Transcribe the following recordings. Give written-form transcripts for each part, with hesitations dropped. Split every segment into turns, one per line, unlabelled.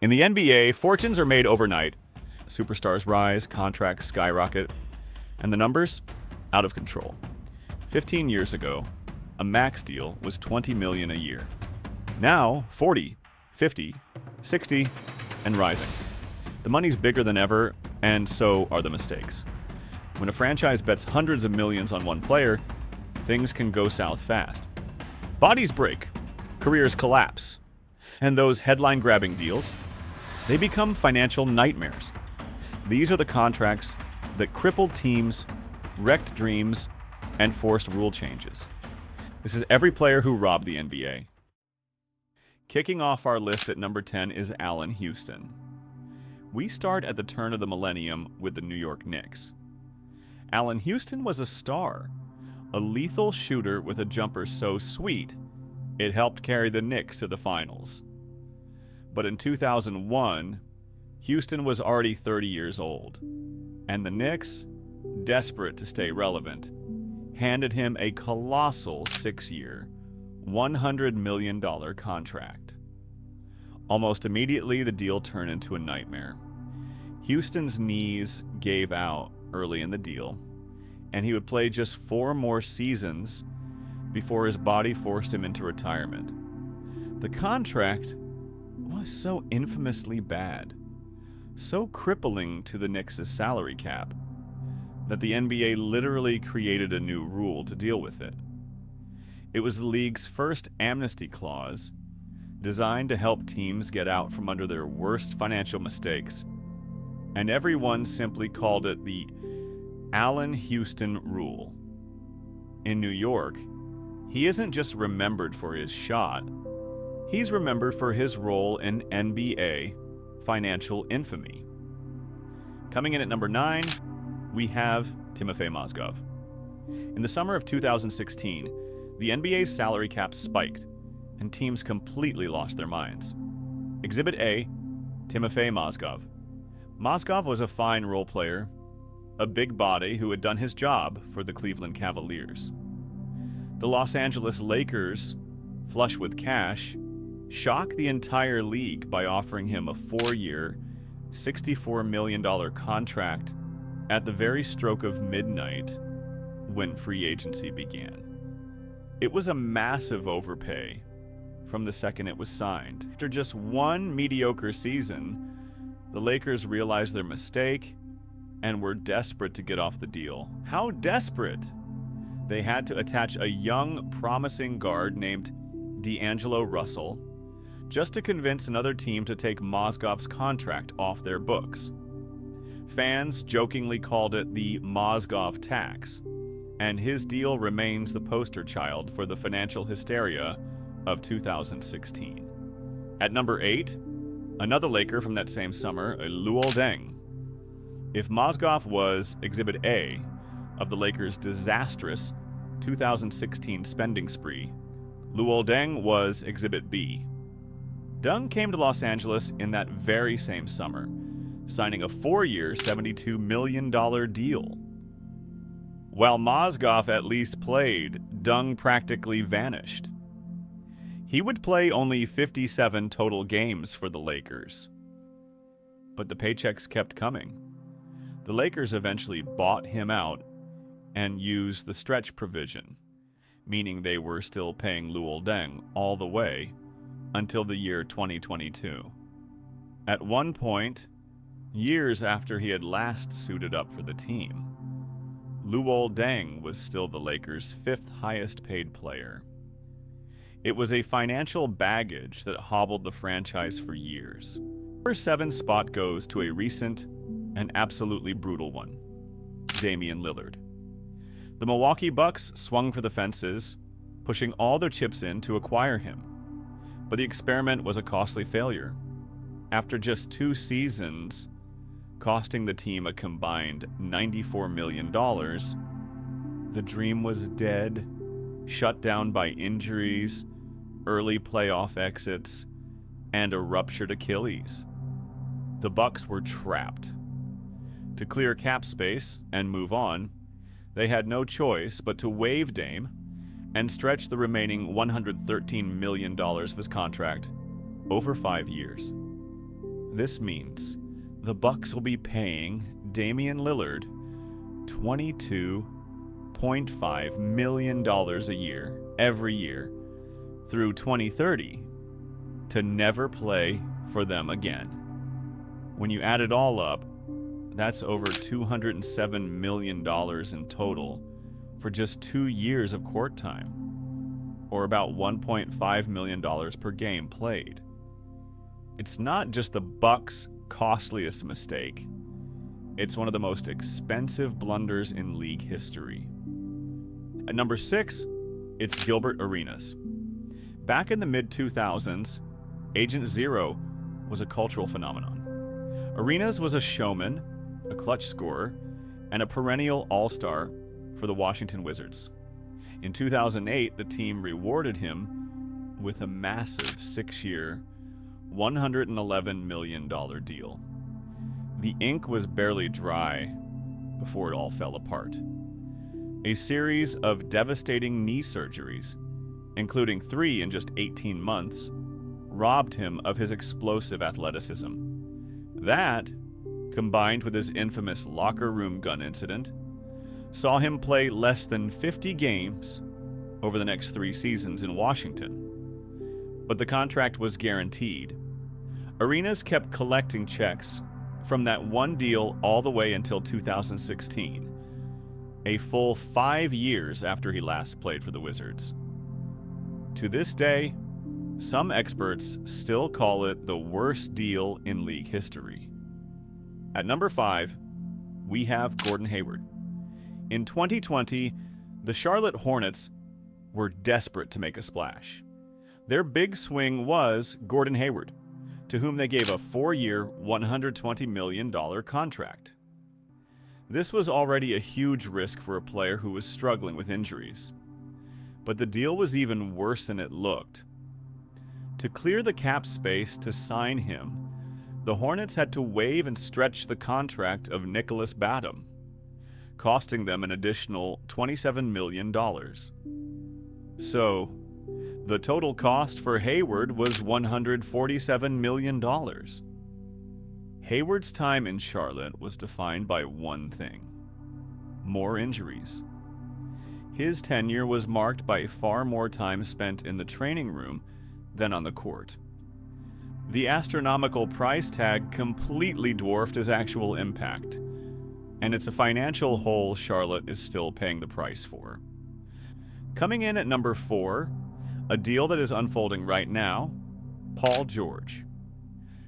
In the NBA, fortunes are made overnight. Superstars rise, contracts skyrocket, and the numbers? Out of control. 15 years ago, a max deal was $20 million a year. Now, 40, 50, 60, and rising. The money's bigger than ever, and so are the mistakes. When a franchise bets hundreds of millions on one player, things can go south fast. Bodies break, careers collapse, and those headline-grabbing deals, they become financial nightmares. These are the contracts that crippled teams, wrecked dreams, and forced rule changes. This is every player who robbed the NBA. Kicking off our list at number 10 is Allen Houston. We start at the turn of the millennium with the New York Knicks. Allen Houston was a star, a lethal shooter with a jumper so sweet, it helped carry the Knicks to the finals. But in 2001, Houston was already 30 years old, and the Knicks, desperate to stay relevant, handed him a colossal 6-year, $100 million contract. Almost immediately, the deal turned into a nightmare. Houston's knees gave out early in the deal, and he would play just 4 more seasons before his body forced him into retirement. The contract was so infamously bad, so crippling to the Knicks' salary cap, that the NBA literally created a new rule to deal with it. It was the league's first amnesty clause, designed to help teams get out from under their worst financial mistakes, and everyone simply called it the Allen Houston Rule. In New York, he isn't just remembered for his shot, he's remembered for his role in NBA financial infamy. Coming in at number 9, we have Timofey Mozgov. In the summer of 2016, the NBA's salary cap spiked, and teams completely lost their minds. Exhibit A, Timofey Mozgov. Mozgov was a fine role player, a big body who had done his job for the Cleveland Cavaliers. The Los Angeles Lakers, flush with cash, shocked the entire league by offering him a 4-year, $64 million contract at the very stroke of midnight when free agency began. It was a massive overpay from the second it was signed. After just one mediocre season, the Lakers realized their mistake and were desperate to get off the deal. How desperate? They had to attach a young, promising guard named D'Angelo Russell just to convince another team to take Mozgov's contract off their books. Fans jokingly called it the Mozgov tax, and his deal remains the poster child for the financial hysteria of 2016. At number 8, another Laker from that same summer, Luol Deng. If Mozgov was Exhibit A of the Lakers' disastrous 2016 spending spree, Luol Deng was Exhibit B. Deng came to Los Angeles in that very same summer, signing a 4-year, $72 million deal. While Mozgov at least played, Deng practically vanished. He would play only 57 total games for the Lakers. But the paychecks kept coming. The Lakers eventually bought him out and used the stretch provision, meaning they were still paying Luol Deng all the way until the year 2022. At one point, years after he had last suited up for the team, Luol Deng was still the Lakers' 5th highest paid player. It was a financial baggage that hobbled the franchise for years. Number 7 spot goes to a recent and absolutely brutal one, Damian Lillard. The Milwaukee Bucks swung for the fences, pushing all their chips in to acquire him. But the experiment was a costly failure. After just 2 seasons, costing the team a combined $94 million, the dream was dead, shut down by injuries, early playoff exits, and a ruptured Achilles. The Bucks were trapped. To clear cap space and move on, they had no choice but to waive Dame and stretch the remaining $113 million of his contract over 5 years. This means the Bucks will be paying Damian Lillard $22.5 million a year, every year, through 2030 to never play for them again. When you add it all up, that's over $207 million in total for just 2 years of court time, or about $1.5 million per game played. It's not just the Bucks' costliest mistake. It's one of the most expensive blunders in league history. At number 6, it's Gilbert Arenas. Back in the mid-2000s, Agent Zero was a cultural phenomenon. Arenas was a showman, a clutch scorer, and a perennial all-star for the Washington Wizards. In 2008, the team rewarded him with a massive 6-year, $111 million deal. The ink was barely dry before it all fell apart. A series of devastating knee surgeries, including 3 in just 18 months, robbed him of his explosive athleticism. That, combined with his infamous locker room gun incident, saw him play less than 50 games over the next 3 seasons in Washington. But the contract was guaranteed. Arenas kept collecting checks from that one deal all the way until 2016, a full 5 years after he last played for the Wizards. To this day, some experts still call it the worst deal in league history. At number 5, we have Gordon Hayward. In 2020, the Charlotte Hornets were desperate to make a splash. Their big swing was Gordon Hayward, to whom they gave a 4-year, $120 million contract. This was already a huge risk for a player who was struggling with injuries. But the deal was even worse than it looked. To clear the cap space to sign him, the Hornets had to waive and stretch the contract of Nicholas Batum, costing them an additional $27 million. So, the total cost for Hayward was $147 million. Hayward's time in Charlotte was defined by one thing: more injuries. His tenure was marked by far more time spent in the training room than on the court. The astronomical price tag completely dwarfed his actual impact, and it's a financial hole Charlotte is still paying the price for. Coming in at number 4, a deal that is unfolding right now, Paul George.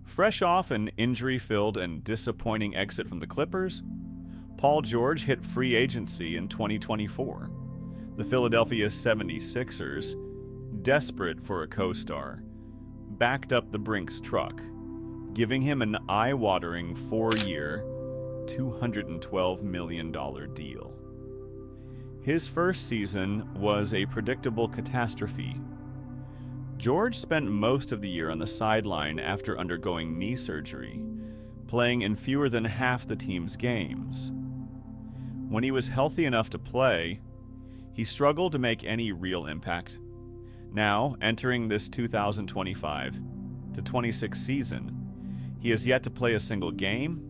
Fresh off an injury-filled and disappointing exit from the Clippers, Paul George hit free agency in 2024. The Philadelphia 76ers, desperate for a co-star, backed up the Brinks truck, giving him an eye-watering 4-year, $212 million deal. His first season was a predictable catastrophe. George spent most of the year on the sideline after undergoing knee surgery, playing in fewer than half the team's games. When he was healthy enough to play, he struggled to make any real impact. Now, entering this 2025-26 season, he has yet to play a single game,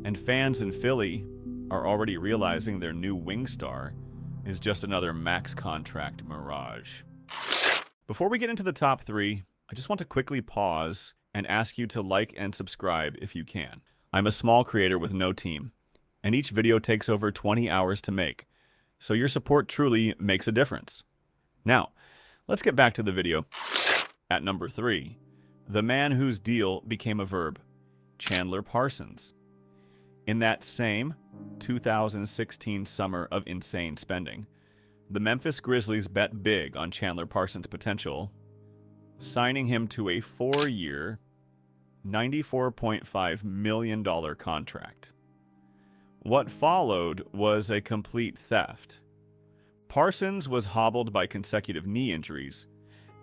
and fans in Philly are already realizing their new wing star is just another max contract mirage. Before we get into the top 3, I just want to quickly pause and ask you to like and subscribe if you can. I'm a small creator with no team, and each video takes over 20 hours to make, so your support truly makes a difference. Now, let's get back to the video. At number 3, the man whose deal became a verb, Chandler Parsons. In that same 2016 summer of insane spending, the Memphis Grizzlies bet big on Chandler Parsons' potential, signing him to a 4-year, $94.5 million contract. What followed was a complete theft. Parsons was hobbled by consecutive knee injuries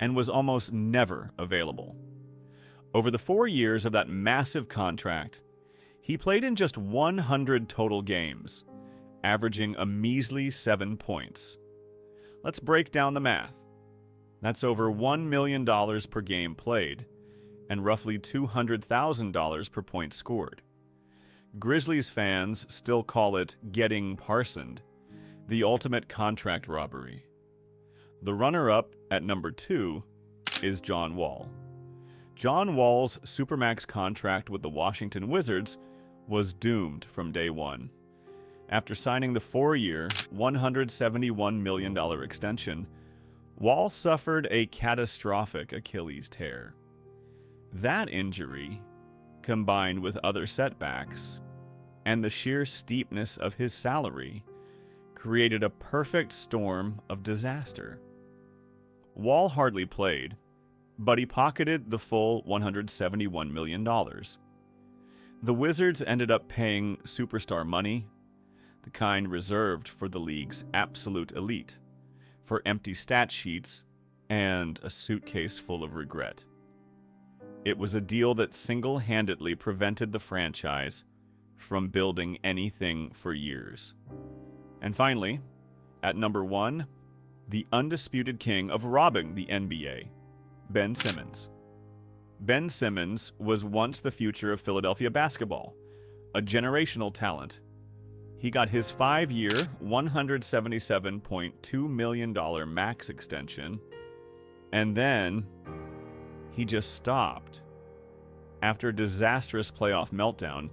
and was almost never available. Over the 4 years of that massive contract, he played in just 100 total games, averaging a measly 7 points. Let's break down the math. That's over $1 million per game played, and roughly $200,000 per point scored. Grizzlies fans still call it getting parsoned, the ultimate contract robbery. The runner-up at number 2 is John Wall. John Wall's Supermax contract with the Washington Wizards was doomed from day one. After signing the 4-year, $171 million extension, Wall suffered a catastrophic Achilles tear. That injury, combined with other setbacks, and the sheer steepness of his salary, created a perfect storm of disaster. Wall hardly played, but he pocketed the full $171 million. The Wizards ended up paying superstar money, the kind reserved for the league's absolute elite, for empty stat sheets and a suitcase full of regret. It was a deal that single-handedly prevented the franchise from building anything for years. And finally, at number 1, the undisputed king of robbing the NBA, Ben Simmons. Ben Simmons was once the future of Philadelphia basketball, a generational talent. He got his 5-year, $177.2 million max extension, and then he just stopped. After a disastrous playoff meltdown,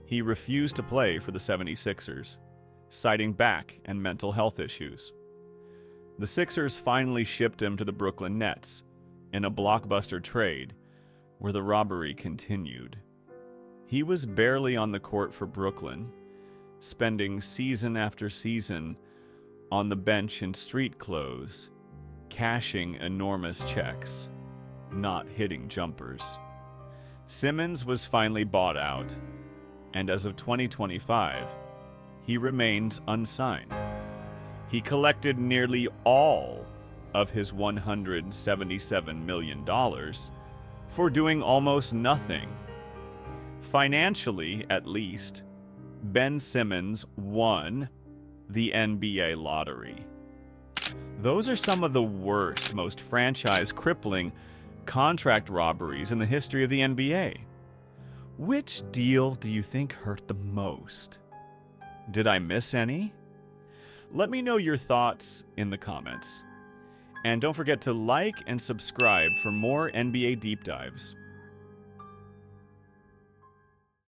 he refused to play for the 76ers, citing back and mental health issues. The Sixers finally shipped him to the Brooklyn Nets in a blockbuster trade where the robbery continued. He was barely on the court for Brooklyn, spending season after season on the bench in street clothes, cashing enormous checks, not hitting jumpers. Simmons was finally bought out, and as of 2025, he remains unsigned. He collected nearly all of his $177 million for doing almost nothing. Financially, at least, Ben Simmons won the NBA lottery. Those are some of the worst, most franchise-crippling contract robberies in the history of the NBA. Which deal do you think hurt the most? Did I miss any? Let me know your thoughts in the comments. And don't forget to like and subscribe for more NBA deep dives.